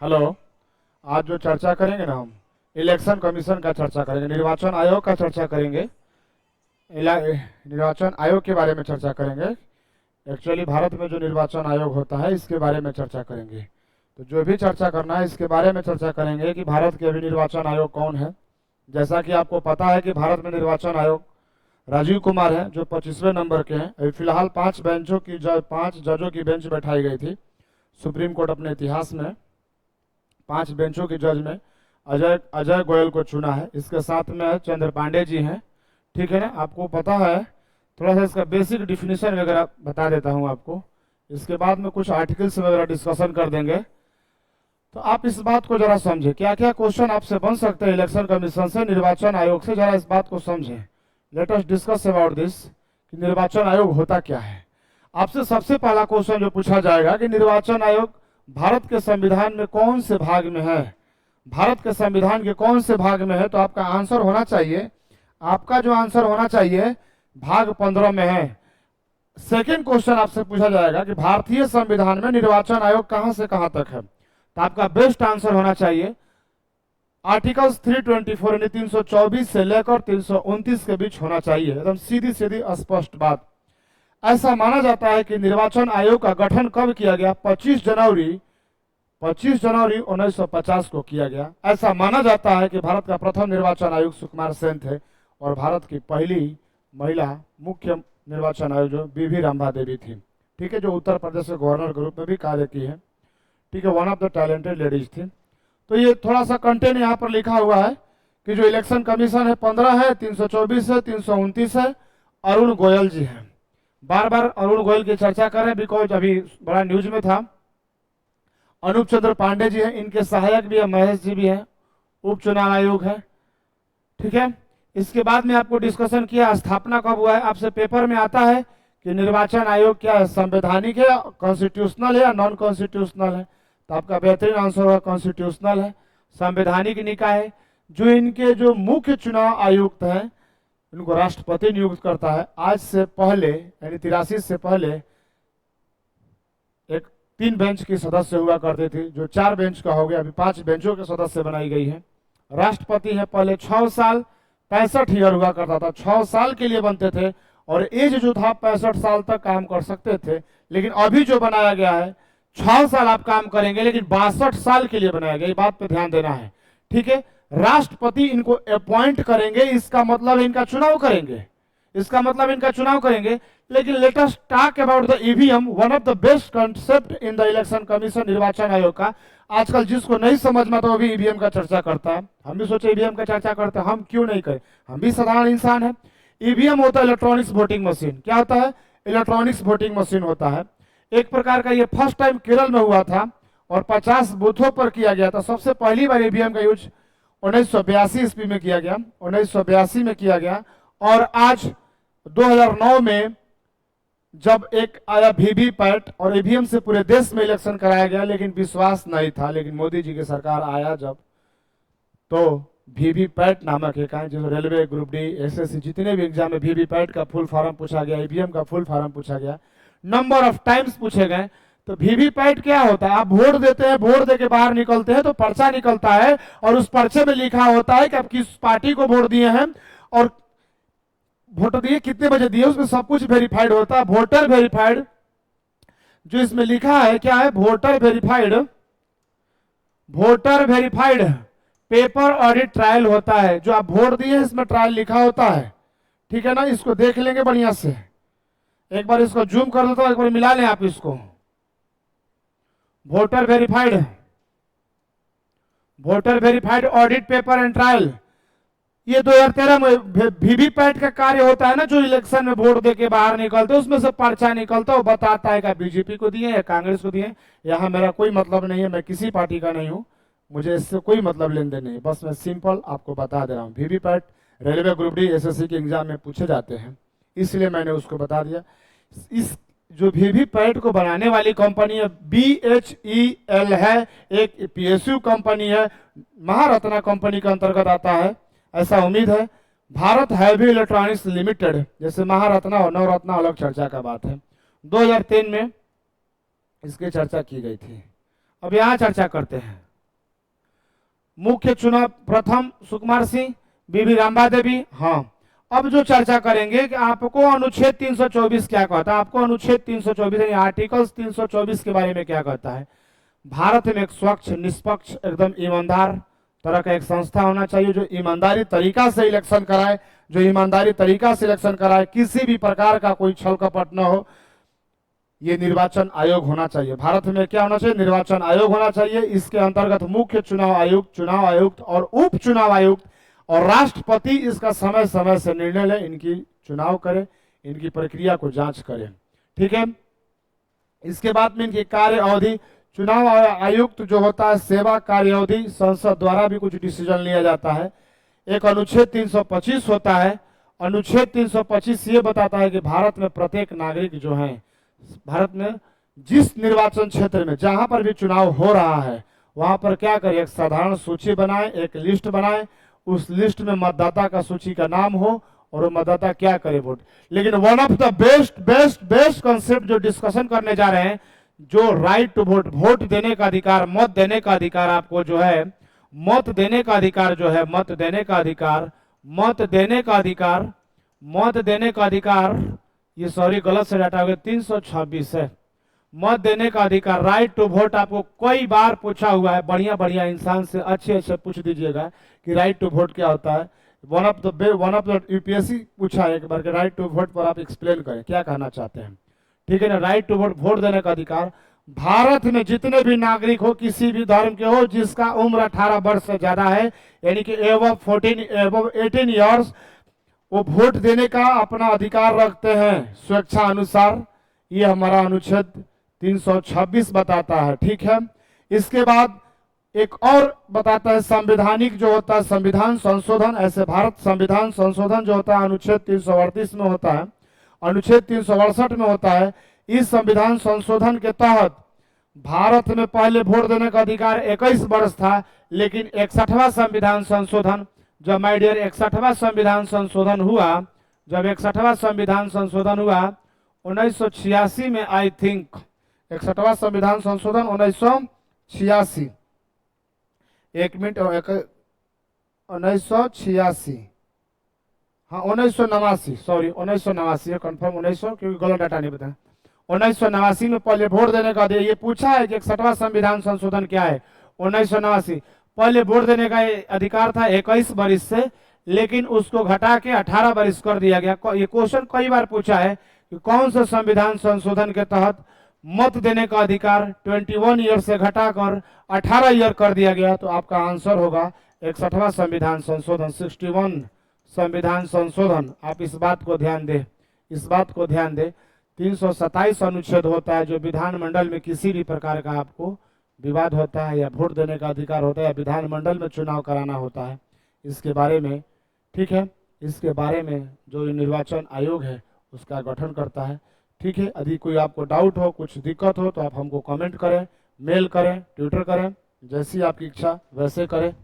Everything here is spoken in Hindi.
हेलो। आज जो चर्चा करेंगे ना, हम इलेक्शन कमीशन का चर्चा करेंगे, निर्वाचन आयोग का चर्चा करेंगे। निर्वाचन आयोग के बारे में चर्चा करेंगे। एक्चुअली भारत में जो निर्वाचन आयोग होता है इसके बारे में चर्चा करेंगे। तो जो भी चर्चा करना है इसके बारे में चर्चा करेंगे कि भारत के अभी निर्वाचन आयोग कौन है। जैसा कि आपको पता है कि भारत में निर्वाचन आयोग राजीव कुमार है जो 25वें नंबर के हैं। अभी फिलहाल 5 जजों की बेंच बैठाई गई थी सुप्रीम कोर्ट अपने इतिहास में। 5 बेंचों की जज में अजय गोयल को चुना है। इसके साथ में चंद्र पांडे जी हैं, ठीक है ना। आपको पता है, थोड़ा सा इसका बेसिक डिफिनीशन वगैरह बता देता हूं आपको। इसके बाद में कुछ आर्टिकल्स वगैरह डिस्कशन कर देंगे। तो आप इस बात को जरा समझें, क्या क्या क्वेश्चन आपसे बन सकते हैं इलेक्शन कमीशन से, निर्वाचन आयोग से, जरा इस बात को समझें। Let us discuss about this कि निर्वाचन आयोग होता क्या है। आपसे सबसे पहला क्वेश्चन जो पूछा जाएगा कि निर्वाचन आयोग भारत के संविधान में कौन से भाग में है, भारत के संविधान के कौन से भाग में है। तो आपका आंसर होना चाहिए, आपका जो आंसर होना चाहिए भाग 15 में है। सेकेंड क्वेश्चन आपसे पूछा जाएगा कि भारतीय संविधान में निर्वाचन आयोग कहां से कहां तक है। तो आपका बेस्ट आंसर होना चाहिए आर्टिकल्स 324 यानी 324 से लेकर 329 के बीच होना चाहिए। एकदम सीधी सीधी स्पष्ट बात। ऐसा माना जाता है कि निर्वाचन आयोग का गठन कब किया गया, 25 जनवरी 1950 को किया गया। ऐसा माना जाता है कि भारत का प्रथम निर्वाचन आयुक्त सुकुमार सेन थे और भारत की पहली महिला मुख्य निर्वाचन आयोग जो बीवी रामभा देवी थी, ठीक है, जो उत्तर प्रदेश के गवर्नर के रूप में भी कार्य की है, ठीक है, one of the talented ladies थी। तो ये थोड़ा सा कंटेंट यहाँ पर लिखा हुआ है कि जो इलेक्शन कमीशन है 15 है, 324 है, 329 है। अरुण गोयल जी हैं, बार बार अरुण गोयल की चर्चा कर रहे हैं बिकॉज अभी बड़ा न्यूज में था। अनूप चंद्र पांडे जी हैं, इनके सहायक भी है, महेश जी भी हैं, उपचुनाव आयोग है, ठीक है। इसके बाद में आपको डिस्कशन किया स्थापना कब हुआ है। आपसे पेपर में आता है कि निर्वाचन आयोग क्या है, संवैधानिक है, कॉन्स्टिट्यूशनल है या नॉन कॉन्स्टिट्यूशनल है। तो आपका बेहतरीन आंसर होगा कॉन्स्टिट्यूशनल है, संवैधानिक निकाय है। जो इनके जो मुख्य चुनाव आयुक्त हैं इनको राष्ट्रपति नियुक्त करता है। आज से पहले यानी 83 से पहले एक 3 बेंच की सदस्य हुआ करते थे, जो 4 बेंच का हो गया, अभी 5 बेंचों के सदस्य बनाई गई है। राष्ट्रपति है, पहले 6 साल 65 ईयर हुआ करता था, 6 साल के लिए बनते थे और एज जो था 65 साल तक काम कर सकते थे। लेकिन अभी जो बनाया गया है 6 साल आप काम करेंगे लेकिन 62 साल के लिए बनाया गया, ये बात पे ध्यान देना है, ठीक है। राष्ट्रपति इनको अपॉइंट करेंगे, इसका मतलब इनका चुनाव करेंगे, इसका मतलब इनका चुनाव करेंगे। लेकिन let us talk about the EVM, one of the best concept in the election commission निर्वाचन आयोग का। आजकल जिसको नहीं समझ में तो अभी ईवीएम का चर्चा करता है। हम भी सोचे ईवीएम का चर्चा करते हैं, हम क्यों नहीं करें, हम भी साधारण इंसान है। ईवीएम होता है इलेक्ट्रॉनिक्स वोटिंग मशीन। क्या होता है, इलेक्ट्रॉनिक्स वोटिंग मशीन होता है। एक प्रकार का ये फर्स्ट टाइम केरल में हुआ था और 50 बूथों पर किया गया था। सबसे पहली बार ईवीएम का यूज 1982 ईस्वी में किया गया, 1982 में किया गया। और आज 2009 में जब एक आया वीवीपैट और ईवीएम से पूरे देश में इलेक्शन कराया गया, लेकिन विश्वास नहीं था। लेकिन मोदी जी की सरकार आया जब, तो वीवीपैट नामक एक है, जो रेलवे, ग्रुप डी, एसएससी जितने भी एग्जाम में वीवीपैट का फुल फॉर्म पूछा गया, ईवीएम का फुल फॉर्म पूछा गया, नंबर ऑफ टाइम्स पूछे गए। तो वीवीपैट क्या होता है, आप वोट देते हैं, वोट देके बाहर निकलते हैं तो पर्चा निकलता है और उस पर्चे में लिखा होता है कि आप किस पार्टी को वोट दिए हैं और वोट दिए कितने बजे दिए, उसमें सब कुछ वेरीफाइड होता है। वोटर वेरीफाइड जो इसमें लिखा है क्या है, voter verified paper audit trial होता है। जो आप वोट दिए इसमें ट्रायल लिखा होता है, ठीक है ना। इसको देख लेंगे बढ़िया से, एक बार इसको जूम कर देता हूं, एक बार मिला लें आप इसको। Voter verified audit paper and trial, ये 2013 में वीवीपैट का कार्य होता है ना। जो इलेक्शन में वोट देके बाहर निकलते हैं उसमें से पर्चा निकलता है, वो बताता है कि बीजेपी को दिए या कांग्रेस को दिए। यहाँ मेरा कोई मतलब नहीं है, मैं किसी पार्टी का नहीं हूँ, मुझे इससे कोई मतलब लेन देन नहीं, बस मैं सिंपल आपको बता दे रहा हूँ। VVPAT railway, group D, SSC के एग्जाम में पूछे जाते हैं, इसलिए मैंने उसको बता दिया। इस जो वीवीपैट को बनाने वाली कंपनी है BHEL है, एक PSU कंपनी है, महारत्ना कंपनी के अंतर्गत आता है, ऐसा उम्मीद है। भारत हैवी इलेक्ट्रॉनिक्स लिमिटेड, जैसे महारत्ना और नवरत्ना अलग चर्चा का बात है, 2003 में इसकी चर्चा की गई थी। अब यहाँ चर्चा करते हैं मुख्य चुनाव प्रथम सुकुमार सिंह, बीबी रामबा देवी। हाँ, अब जो चर्चा करेंगे कि आपको अनुच्छेद 324 क्या कहता है, आपको अनुच्छेद 324 यानी आर्टिकल 324 के बारे में क्या कहता है। भारत में एक स्वच्छ, निष्पक्ष, एकदम ईमानदार तरह का एक संस्था होना चाहिए जो ईमानदारी तरीका से इलेक्शन कराए, जो ईमानदारी तरीका से इलेक्शन कराए, किसी भी प्रकार का कोई छल कपट न हो। ये निर्वाचन आयोग होना चाहिए। भारत में क्या होना चाहिए, निर्वाचन आयोग होना चाहिए। इसके अंतर्गत मुख्य चुनाव आयुक्त, चुनाव आयुक्त और उप चुनाव आयुक्त और राष्ट्रपति इसका समय समय से निर्णय ले, इनकी चुनाव करे, इनकी प्रक्रिया को जांच करे। ठीक है। इसके बाद में इनकी कार्य अवधि, चुनाव आयुक्त जो होता है सेवा कार्य अवधि संसद द्वारा भी कुछ डिसीजन लिया जाता है। एक अनुच्छेद 325 होता है। अनुच्छेद 325 ये बताता है कि भारत में प्रत्येक नागरिक जो है, भारत में जिस निर्वाचन क्षेत्र में जहां पर भी चुनाव हो रहा है वहां पर क्या करे, एक साधारण सूची बनाए, एक लिस्ट बनाए, उस लिस्ट में मतदाता का सूची का नाम हो और वो मतदाता क्या करे, वोट। लेकिन one of the best best best concept जो डिस्कशन करने जा रहे हैं, जो राइट टू वोट, वोट देने का अधिकार, मत देने का अधिकार, आपको जो है मत देने का अधिकार जो है, मत देने का अधिकार, मत देने का अधिकार, मत देने का अधिकार, ये सॉरी गलत से डाटा हो गया, 326 है। मत देने का अधिकार, राइट टू वोट, आपको कई बार पूछा हुआ है, बढ़िया बढ़िया इंसान से अच्छे अच्छे पूछ दीजिएगा कि राइट टू वोट क्या होता है। वन ऑफ द यूपीएससी पूछा है एक बार कि राइट टू वोट पर आप एक्सप्लेन करें, क्या कहना चाहते हैं। ठीक है ना। राइट टू वोट, वोट देने का अधिकार, भारत में जितने भी नागरिक हो, किसी भी धर्म के हो, जिसका उम्र 18 वर्ष से ज्यादा है, यानी कि एबव 18 ईयर्स, वो वोट देने का अपना अधिकार रखते हैं स्वेच्छा अनुसार। ये हमारा अनुच्छेद 326 बताता है। ठीक है। इसके बाद एक और बताता है संवैधानिक जो होता है, संविधान संशोधन। ऐसे भारत संविधान संशोधन जो होता है अनुच्छेद 338 में होता है, अनुच्छेद 368 में होता है। इस संविधान संशोधन के तहत भारत में पहले वोट देने का अधिकार 21 वर्ष था, लेकिन 61वां संविधान संशोधन, जब माय डियर 61वां संविधान संशोधन हुआ, जब 61वां संविधान संशोधन हुआ 1986 में, आई थिंक 61वां संविधान संशोधन 1986, एक मिनट, 1986, हाँ 1989, सॉरी 1989 कंफर्म 1900, क्योंकि गलत डाटा नहीं बताया। 1989 में पहले वोट देने का ये पूछा है कि 61वां संविधान संशोधन क्या है। 1989 पहले वोट देने का अधिकार था 21 वर्ष से, लेकिन उसको घटा के 18 वर्ष कर दिया गया। ये क्वेश्चन कई बार पूछा है कि कौन से संविधान संशोधन के तहत मत देने का अधिकार 21 ईयर से घटाकर 18 ईयर कर दिया गया। तो आपका आंसर होगा 61वां संविधान संशोधन, 61 संविधान संशोधन। आप इस बात को ध्यान दें, इस बात को ध्यान दें। 327 अनुच्छेद होता है जो विधानमंडल में किसी भी प्रकार का आपको विवाद होता है या वोट देने का अधिकार होता है या विधानमंडल में चुनाव कराना होता है, इसके बारे में। ठीक है। इसके बारे में जो निर्वाचन आयोग है उसका गठन करता है। ठीक है। यदि कोई आपको डाउट हो, कुछ दिक्कत हो, तो आप हमको कमेंट करें, मेल करें, ट्विटर करें, जैसी आपकी इच्छा वैसे करें।